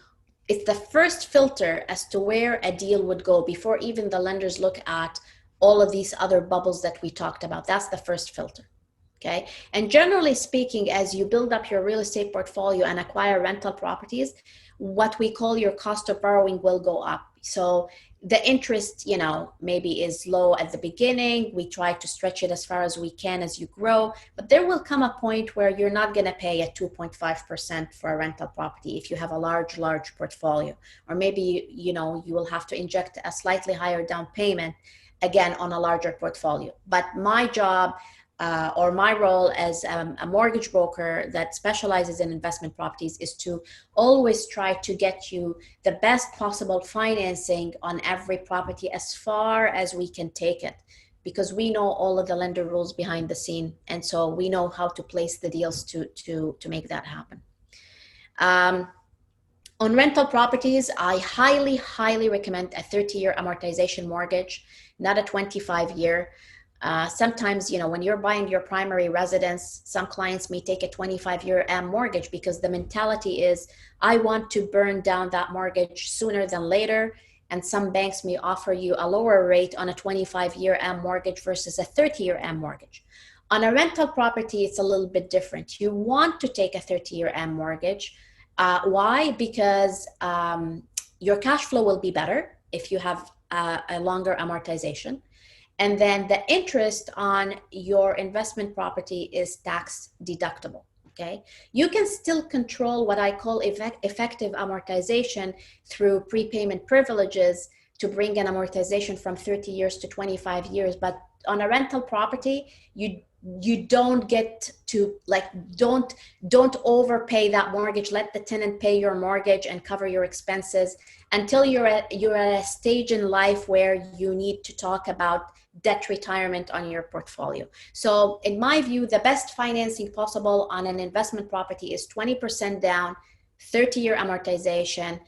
it's the first filter as to where a deal would go before even the lenders look at all of these other bubbles that we talked about. That's the first filter. Okay. And generally speaking, as you build up your real estate portfolio and acquire rental properties, what we call your cost of borrowing will go up. So the interest, maybe is low at the beginning. We try to stretch it as far as we can as you grow, but there will come a point where you're not going to pay a 2.5% for a rental property if you have a large portfolio, or maybe, you will have to inject a slightly higher down payment again on a larger portfolio. But my job, or my role as a mortgage broker that specializes in investment properties, is to always try to get you the best possible financing on every property as far as we can take it, because we know all of the lender rules behind the scene, and so we know how to place the deals to make that happen. On rental properties, I highly recommend a 30-year amortization mortgage, not a 25-year. Sometimes, when you're buying your primary residence, some clients may take a 25-year mortgage because the mentality is, I want to burn down that mortgage sooner than later. And some banks may offer you a lower rate on a 25-year mortgage versus a 30-year mortgage. On a rental property, it's a little bit different. You want to take a 30-year mortgage. Why? Because your cash flow will be better if you have a longer amortization. And then the interest on your investment property is tax deductible, okay? You can still control what I call effective amortization through prepayment privileges to bring an amortization from 30 years to 25 years. But on a rental property, you don't get to, don't overpay that mortgage. Let the tenant pay your mortgage and cover your expenses until you're at a stage in life where you need to talk about debt retirement on your portfolio. So in my view, the best financing possible on an investment property is 20% down, 30-year amortization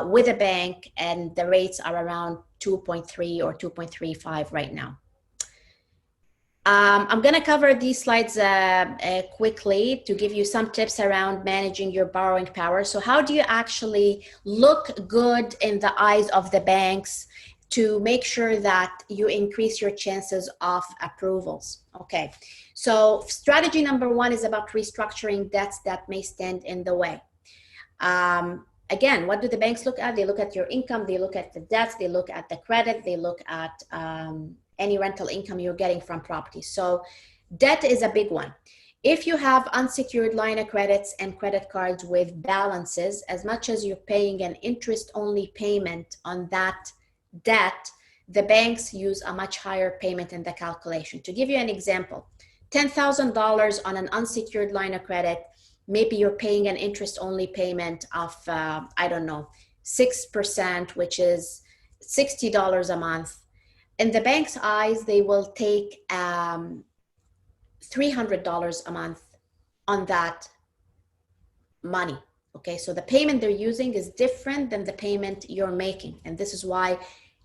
with a bank, and the rates are around 2.3 or 2.35 right now. I'm going to cover these slides quickly to give you some tips around managing your borrowing power. So how do you actually look good in the eyes of the banks to make sure that you increase your chances of approvals? Okay, so strategy number 1 is about restructuring debts that may stand in the way. Again, what do the banks look at? They look at your income, they look at the debts, they look at the credit, they look at any rental income you're getting from properties. So debt is a big one. If you have unsecured line of credits and credit cards with balances, as much as you're paying an interest-only payment on that debt, the banks use a much higher payment in the calculation. To give you an example, $10,000 on an unsecured line of credit, maybe you're paying an interest-only payment of, 6%, which is $60 a month. In the bank's eyes, they will take $300 a month on that money. Okay, so the payment they're using is different than the payment you're making. And this is why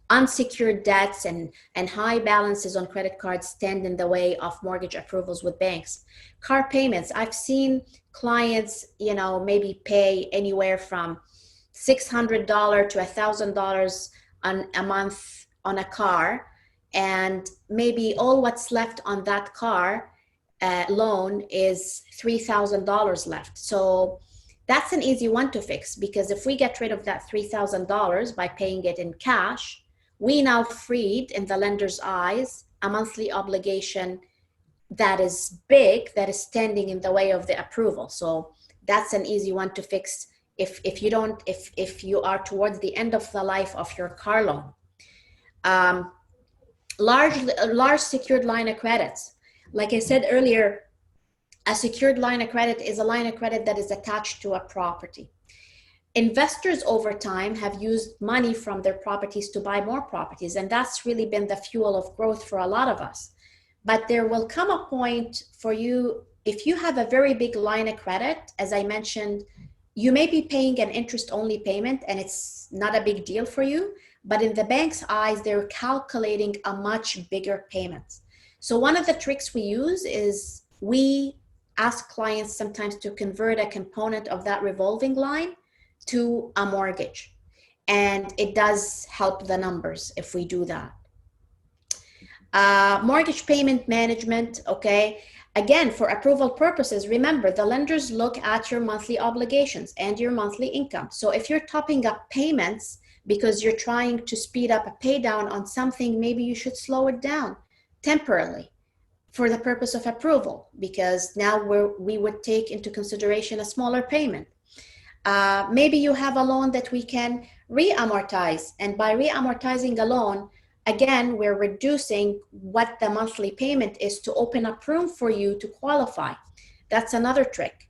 unsecured debts and high balances on credit cards stand in the way of mortgage approvals with banks. Car payments, I've seen clients, maybe pay anywhere from $600 to $1,000 on a month on a car, and maybe all what's left on that car loan is $3,000 left. So that's an easy one to fix, because if we get rid of that $3,000 by paying it in cash, we now freed, in the lender's eyes, a monthly obligation that is big, that is standing in the way of the approval. So that's an easy one to fix if you are towards the end of the life of your car loan. Large secured line of credits. Like I said earlier, a secured line of credit is a line of credit that is attached to a property. Investors over time have used money from their properties to buy more properties, and that's really been the fuel of growth for a lot of us. But there will come a point for you, if you have a very big line of credit, as I mentioned, you may be paying an interest-only payment and it's not a big deal for you, but in the bank's eyes, they're calculating a much bigger payment. So one of the tricks we use is we ask clients sometimes to convert a component of that revolving line to a mortgage. And it does help the numbers if we do that. Mortgage payment management, okay. Again, for approval purposes, remember, the lenders look at your monthly obligations and your monthly income. So if you're topping up payments because you're trying to speed up a pay down on something, maybe you should slow it down temporarily for the purpose of approval, because now we would take into consideration a smaller payment. Maybe you have a loan that we can re-amortize, and by re-amortizing a loan, again, we're reducing what the monthly payment is to open up room for you to qualify. That's another trick.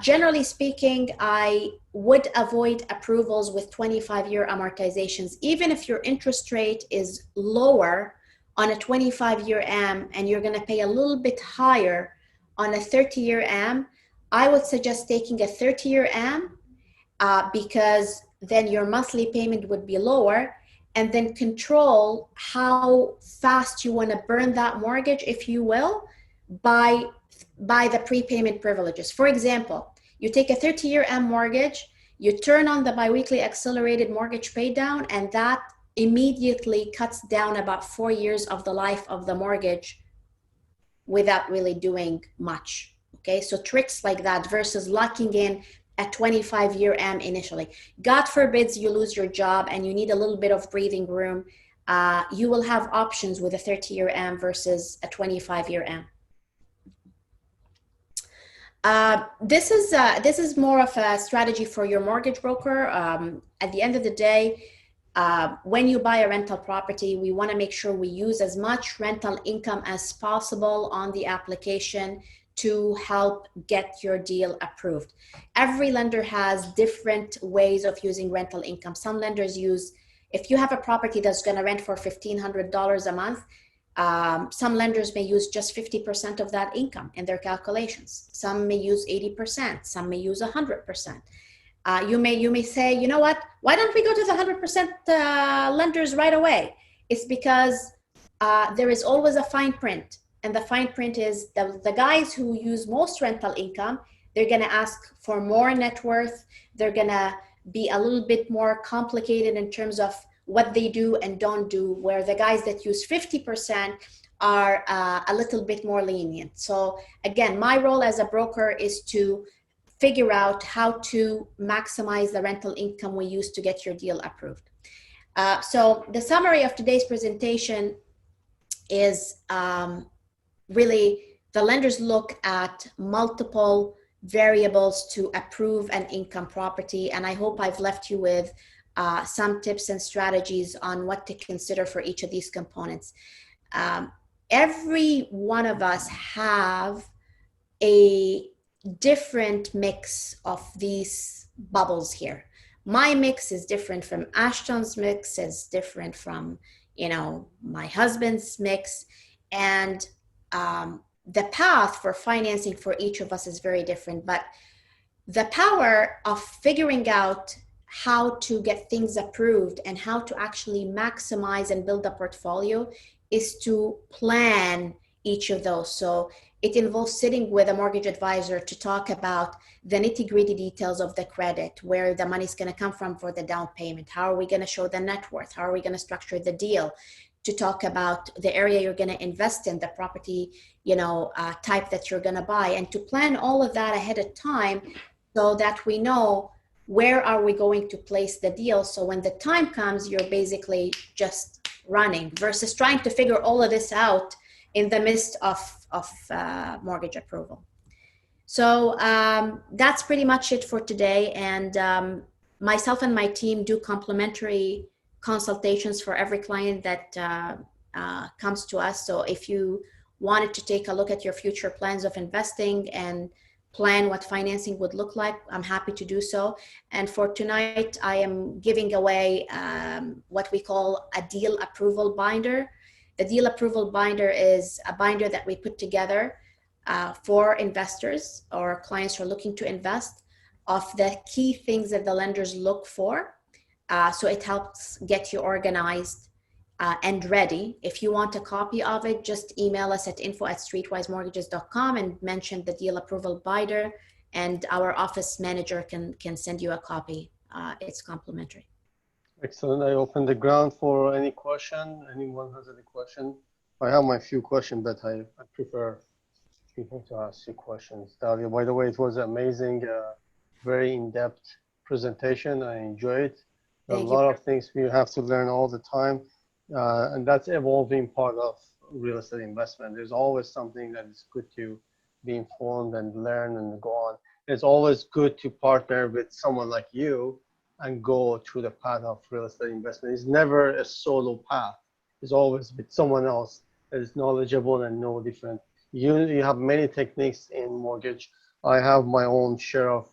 Generally speaking, I would avoid approvals with 25-year amortizations. Even if your interest rate is lower on a 25-year AM and you're going to pay a little bit higher on a 30-year AM, I would suggest taking a 30-year AM because then your monthly payment would be lower, and then control how fast you want to burn that mortgage, if you will, by the prepayment privileges. For example, you take a 30-year AM mortgage, you turn on the biweekly accelerated mortgage pay down, and that immediately cuts down about 4 years of the life of the mortgage without really doing much. Okay, so tricks like that versus locking in a 25-year AM initially. God forbids you lose your job and you need a little bit of breathing room. You will have options with a 30-year AM versus a 25-year AM. This is more of a strategy for your mortgage broker. At the end of the day, when you buy a rental property, we want to make sure we use as much rental income as possible on the application to help get your deal approved. Every lender has different ways of using rental income. Some lenders use, if you have a property that's going to rent for $1,500 a month, some lenders may use just 50% of that income in their calculations. Some may use 80%, some may use 100%. You may say, you know what, why don't we go to the 100% lenders right away? It's because there is always a fine print. And the fine print is the guys who use most rental income, they're going to ask for more net worth. They're going to be a little bit more complicated in terms of what they do and don't do, where the guys that use 50% are a little bit more lenient. So again, my role as a broker is to figure out how to maximize the rental income we use to get your deal approved. So the summary of today's presentation is really the lenders look at multiple variables to approve an income property. And I hope I've left you with some tips and strategies on what to consider for each of these components. Every one of us have a different mix of these bubbles here. My mix is different from Ashton's mix, is different from, my husband's mix. And the path for financing for each of us is very different, but the power of figuring out how to get things approved and how to actually maximize and build a portfolio is to plan each of those. So it involves sitting with a mortgage advisor to talk about the nitty-gritty details of the credit, where the money's going to come from for the down payment, how are we going to show the net worth, how are we going to structure the deal, to talk about the area you're going to invest in, the property, type that you're going to buy, and to plan all of that ahead of time so that we know where are we going to place the deal. So when the time comes, you're basically just running versus trying to figure all of this out in the midst of mortgage approval. So that's pretty much it for today. And myself and my team do complimentary consultations for every client that comes to us. So if you wanted to take a look at your future plans of investing and plan what financing would look like, I'm happy to do so. And for tonight, I am giving away what we call a deal approval binder. The deal approval binder is a binder that we put together for investors or clients who are looking to invest, of the key things that the lenders look for. So it helps get you organized and ready. If you want a copy of it, just email us at info@streetwisemortgages.com and mention the deal approval binder, and our office manager can send you a copy. It's complimentary.
Excellent. I open the ground for any question. Anyone has any question? I have my few questions, but I prefer people to ask you questions. Dalia, by the way, it was amazing, very in-depth presentation. I enjoyed it. A lot of things we have to learn all the time, and that's evolving part of real estate investment. There's always something that is good to be informed and learn and go on. It's always good to partner with someone like you and go through the path of real estate investment. It's never a solo path. It's always with someone else that is knowledgeable and know different. You have many techniques in mortgage. I have my own share of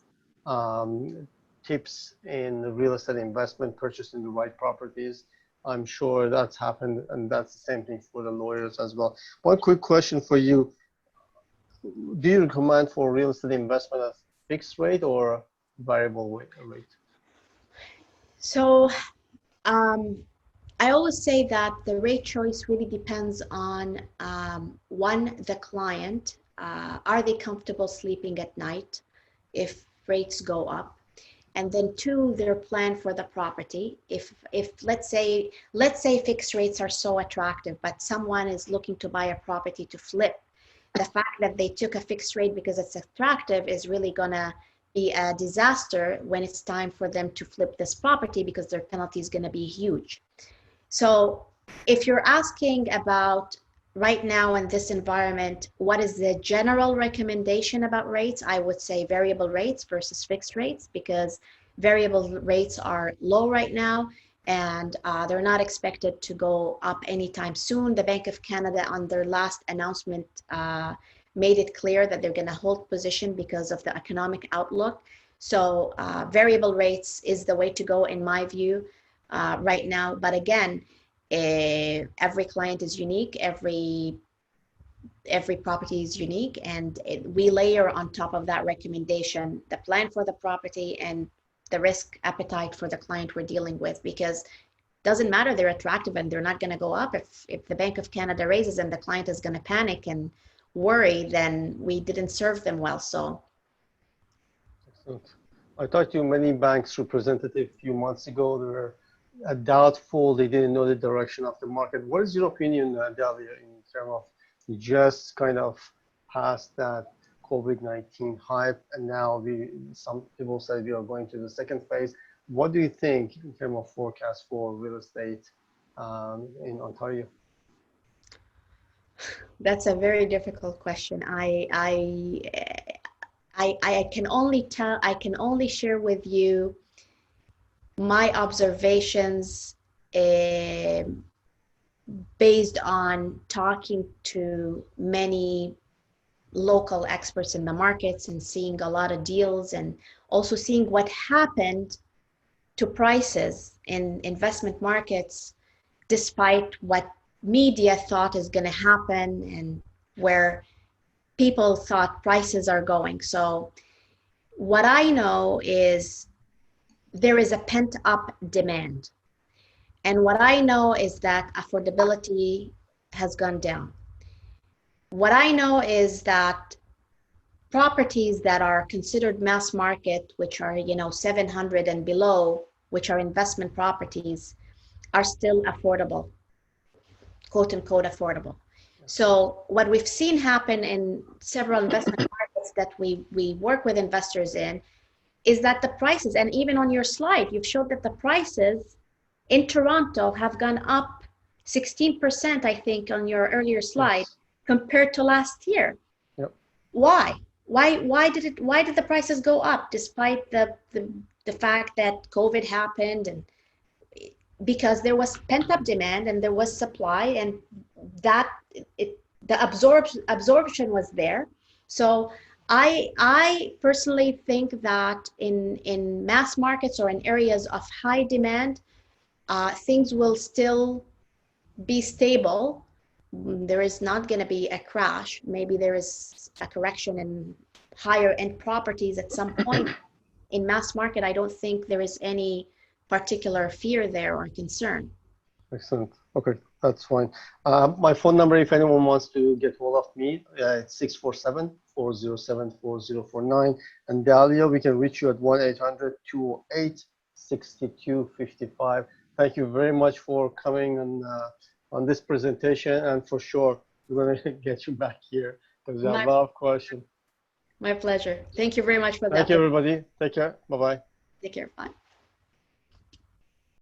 tips in real estate investment, purchasing the right properties. I'm sure that's happened, and that's the same thing for the lawyers as well. One quick question for you. Do you recommend for real estate investment a fixed rate or variable rate?
So I always say that the rate choice really depends on one, the client. Are they comfortable sleeping at night if rates go up? And then two, their plan for the property. If let's say fixed rates are so attractive, but someone is looking to buy a property to flip, the fact that they took a fixed rate because it's attractive is really gonna be a disaster when it's time for them to flip this property, because their penalty is gonna be huge. So if you're asking about right now in this environment, what is the general recommendation about rates? I would say variable rates versus fixed rates, because variable rates are low right now, and they're not expected to go up anytime soon. The Bank of Canada, on their last announcement, made it clear that they're going to hold position because of the economic outlook. So variable rates is the way to go in my view right now. But again, every client is unique, every property is unique, and we layer on top of that recommendation the plan for the property and the risk appetite for the client we're dealing with, because it doesn't matter, they're attractive and they're not going to go up. If the Bank of Canada raises and the client is going to panic and worry, then we didn't serve them well. So
excellent. I talked to many banks representatives a few months ago. They were doubtful, they didn't know the direction of the market. What is your opinion, Dalia, in terms of just kind of past that COVID-19 hype, and now some people say we are going to the second phase? What do you think in terms of forecast for real estate in Ontario?
that's a very difficult question. I can only share with you my observations based on talking to many local experts in the markets and seeing a lot of deals, and also seeing what happened to prices in investment markets despite what media thought is going to happen and where people thought prices are going. So what I know is there is a pent up demand. And what I know is that affordability has gone down. What I know is that properties that are considered mass market, which are, 700 and below, which are investment properties, are still affordable, quote unquote affordable. So what we've seen happen in several investment markets that we work with investors in is that the prices, and even on your slide, you've showed that the prices in Toronto have gone up 16%, I think, on your earlier slide,
Yes.
compared to last year.
Yep.
Why? Why did the prices go up despite the fact that COVID happened? And because there was pent up demand and there was supply, and that the absorption was there. So I personally think that in mass markets or in areas of high demand, things will still be stable. There is not going to be a crash. Maybe there is a correction in higher end properties at some point. In mass market, I don't think there is any particular fear there or concern.
Excellent. Okay, that's fine. My phone number, if anyone wants to get hold of me, it's 647-407-4049. And Dalia, we can reach you at 1-800-208-6255. Thank you very much for coming on this presentation, and for sure, we're going to get you back here because we have a lot of questions.
My pleasure. Thank you very much for that.
Thank you, everybody. Take care. Bye-bye.
Take care. Bye.